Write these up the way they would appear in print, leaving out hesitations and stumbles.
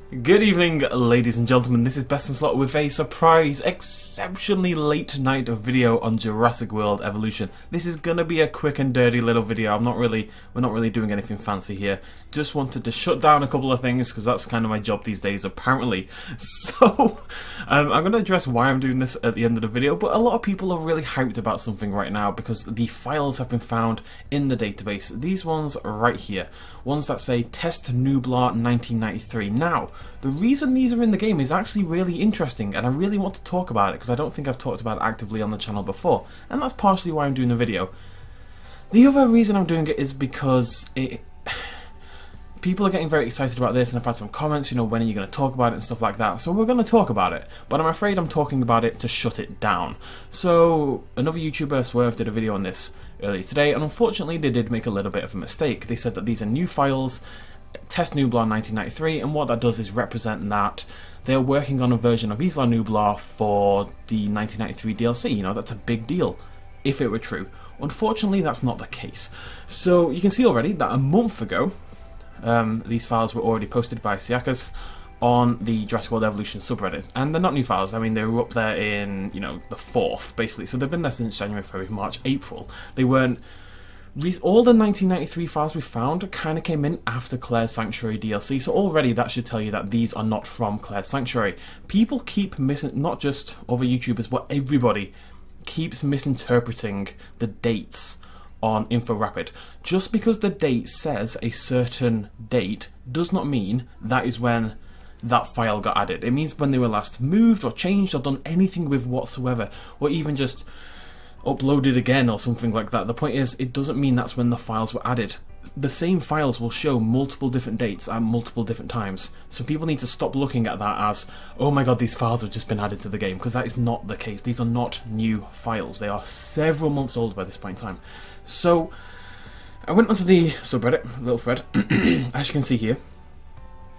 Good evening, ladies and gentlemen. This is Best in Slot with a surprise, exceptionally late night video on Jurassic World Evolution. This is gonna be a quick and dirty little video. we're not really doing anything fancy here. Just wanted to shut down a couple of things because that's kind of my job these days, apparently. So, I'm gonna address why I'm doing this at the end of the video. But a lot of people are really hyped about something right now because the files have been found in the database. These ones right here, ones that say Test Nublar 1993. Now, the reason these are in the game is actually really interesting, and I really want to talk about it because I don't think I've talked about it actively on the channel before, and that's partially why I'm doing the video. The other reason I'm doing it is because people are getting very excited about this, and I've had some comments, you know, when are you going to talk about it and stuff like that. So we're going to talk about it, but I'm afraid I'm talking about it to shut it down. So another YouTuber, Swerve, did a video on this earlier today, and unfortunately they did make a little bit of a mistake. They said that these are new files, Test Nublar 1993, and what that does is represent that they're working on a version of Isla Nublar for the 1993 DLC. You know, that's a big deal if it were true. Unfortunately, that's not the case. So you can see already that a month ago, these files were already posted by Siakas on the Jurassic World Evolution subreddit, and they're not new files. I mean, they were up there in, you know, the 4th, basically. So they've been there since January, February, March, April. They weren't. All the 1993 files we found kind of came in after Claire's Sanctuary DLC, so already that should tell you that these are not from Claire's Sanctuary. People keep not just other YouTubers, but everybody keeps misinterpreting the dates on InfoRapid. Just because the date says a certain date does not mean that is when that file got added. It means when they were last moved or changed or done anything with whatsoever, or even just uploaded again or something like that. The point is, it doesn't mean that's when the files were added. The same files will show multiple different dates at multiple different times, so people need to stop looking at that as, oh my god, these files have just been added to the game, because that is not the case. These are not new files. They are several months old by this point in time. So I went onto the subreddit, little thread, as you can see here,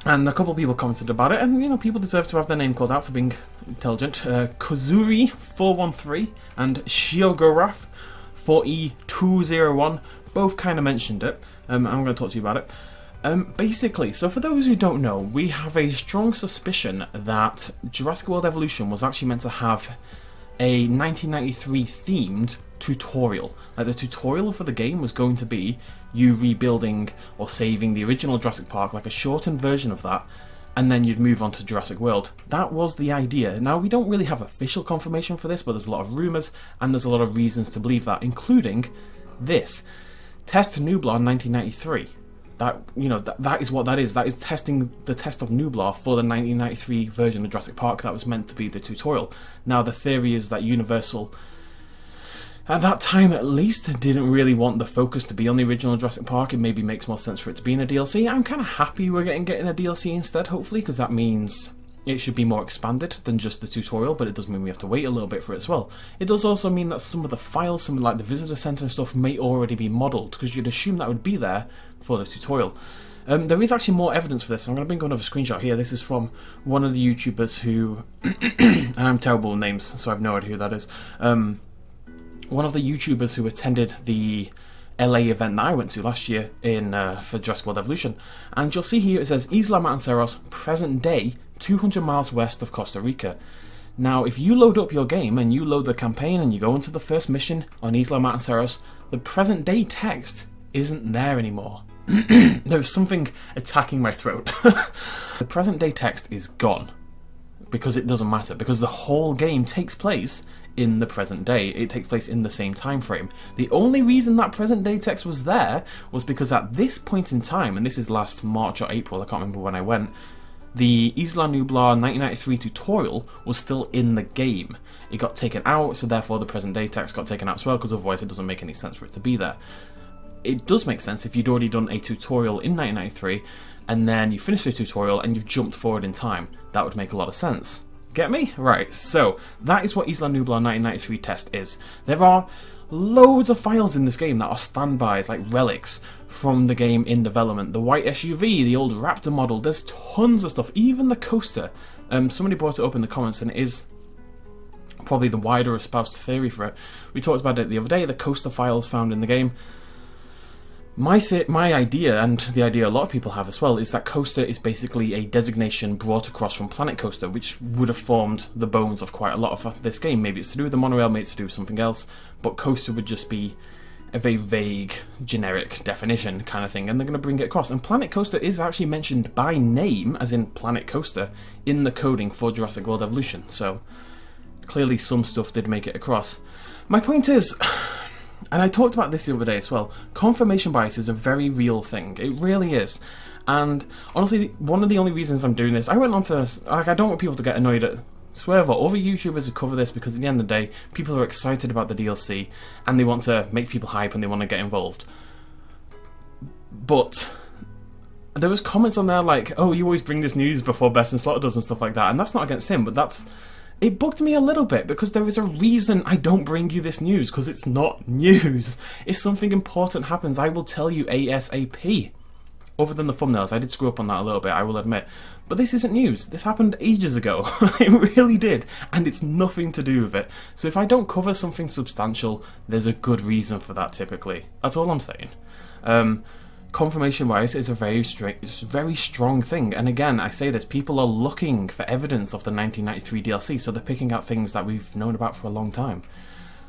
and a couple of people commented about it, and you know, people deserve to have their name called out for being intelligent. Kazuri413 and Shiogorath4E201 both kind of mentioned it. I'm going to talk to you about it. Basically, so for those who don't know, we have a strong suspicion that Jurassic World Evolution was actually meant to have a 1993 themed tutorial. Like, the tutorial for the game was going to be you rebuilding or saving the original Jurassic Park, like a shortened version of that, and then you'd move on to Jurassic World. That was the idea. Now, we don't really have official confirmation for this, but there's a lot of rumours and there's a lot of reasons to believe that, including this. Test Nublar 1993. That, you know, that is what that is. That is testing the test of Nublar for the 1993 version of Jurassic Park that was meant to be the tutorial. Now, the theory is that Universal, at that time at least, didn't really want the focus to be on the original Jurassic Park. It maybe makes more sense for it to be in a DLC. I'm kind of happy we're getting a DLC instead, hopefully, because that means it should be more expanded than just the tutorial, but it does mean we have to wait a little bit for it as well. It does also mean that some of the files, something like the visitor center and stuff, may already be modelled, because you'd assume that would be there for the tutorial. There is actually more evidence for this. I'm going to bring another screenshot here. This is from one of the YouTubers who, and I'm terrible with names, so I have no idea who that is. One of the YouTubers who attended the LA event that I went to last year for Jurassic World Evolution, and you'll see here it says Isla Matanceros, present day, 200 miles west of Costa Rica. Now, if you load up your game and you load the campaign and you go into the first mission on Isla Matanceros, the present day text isn't there anymore. There's something attacking my throat. The present day text is gone because it doesn't matter, because the whole game takes place in the present day. It takes place in the same time frame. The only reason that present day text was there was because at this point in time, and this is last March or April, I can't remember when I went, the Isla Nublar 1993 tutorial was still in the game. It got taken out, so therefore the present day text got taken out as well, because otherwise it doesn't make any sense for it to be there. It does make sense if you'd already done a tutorial in 1993 and then you finish the tutorial and you've jumped forward in time. That would make a lot of sense. Get me? Right, so that is what Isla Nublar 1993 test is. There are loads of files in this game that are standbys, like relics from the game in development. The white SUV, the old Raptor model, there's tons of stuff. Even the coaster. Somebody brought it up in the comments, and it is probably the wider espoused theory for it. We talked about it the other day, the coaster files found in the game. My idea, and the idea a lot of people have as well, is that Coaster is basically a designation brought across from Planet Coaster, which would have formed the bones of quite a lot of this game. Maybe it's to do with the monorail, maybe it's to do with something else, but Coaster would just be a very vague, generic definition kind of thing, and they're going to bring it across. And Planet Coaster is actually mentioned by name, as in Planet Coaster, in the coding for Jurassic World Evolution, so clearly some stuff did make it across. My point is, and I talked about this the other day as well, confirmation bias is a very real thing. It really is. And honestly, one of the only reasons I'm doing this, I went on to, like, I don't want people to get annoyed at Swervo or other YouTubers who cover this, because at the end of the day, people are excited about the DLC and they want to make people hype and they want to get involved. But there was comments on there like, oh, you always bring this news before Best in Slot does and stuff like that, and that's not against him, but it bugged me a little bit, because there is a reason I don't bring you this news, because it's not news. If something important happens, I will tell you ASAP. Other than the thumbnails, I did screw up on that a little bit, I will admit. But this isn't news. This happened ages ago. It really did. And it's nothing to do with it. So if I don't cover something substantial, there's a good reason for that typically. That's all I'm saying. Confirmation bias is a very strong thing, and again, I say this, people are looking for evidence of the 1993 DLC, so they're picking out things that we've known about for a long time.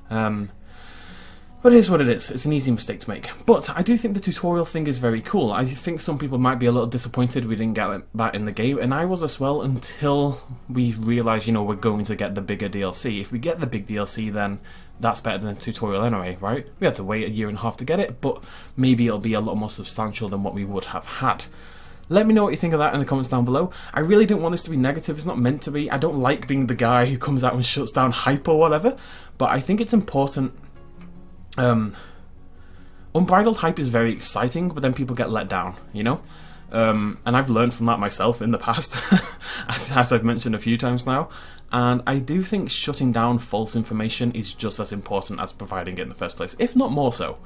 But it is what it is. It's an easy mistake to make. But I do think the tutorial thing is very cool. I think some people might be a little disappointed we didn't get that in the game, and I was as well, until we realised, you know, we're going to get the bigger DLC. If we get the big DLC, then that's better than a tutorial anyway, right? We had to wait 1.5 years to get it, but maybe it'll be a lot more substantial than what we would have had. Let me know what you think of that in the comments down below. I really didn't want this to be negative, it's not meant to be. I don't like being the guy who comes out and shuts down hype or whatever, but I think it's important. Unbridled hype is very exciting, but then people get let down, you know? And I've learned from that myself in the past, as I've mentioned a few times now. And I do think shutting down false information is just as important as providing it in the first place, if not more so,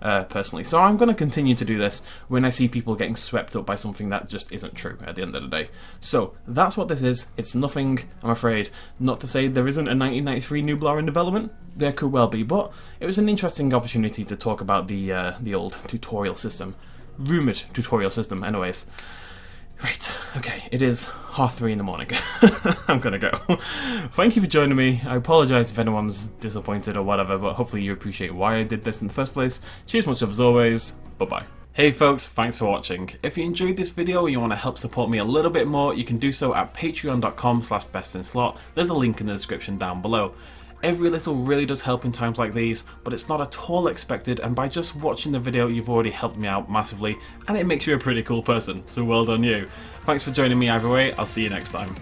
personally. So I'm going to continue to do this when I see people getting swept up by something that just isn't true at the end of the day. So that's what this is. It's nothing, I'm afraid, not to say there isn't a 1993 Nublar in development. There could well be, but it was an interesting opportunity to talk about the old tutorial system. Rumoured tutorial system, anyways. Right, okay, it is 3:30 in the morning. I'm gonna go. Thank you for joining me. I apologise if anyone's disappointed or whatever, but hopefully you appreciate why I did this in the first place. Cheers, much love as always. Bye-bye. Hey folks, thanks for watching. If you enjoyed this video or you want to help support me a little bit more, you can do so at patreon.com/bestinslot. There's a link in the description down below. Every little really does help in times like these, but it's not at all expected, and by just watching the video you've already helped me out massively, and it makes you a pretty cool person, so well done you. Thanks for joining me either way, I'll see you next time.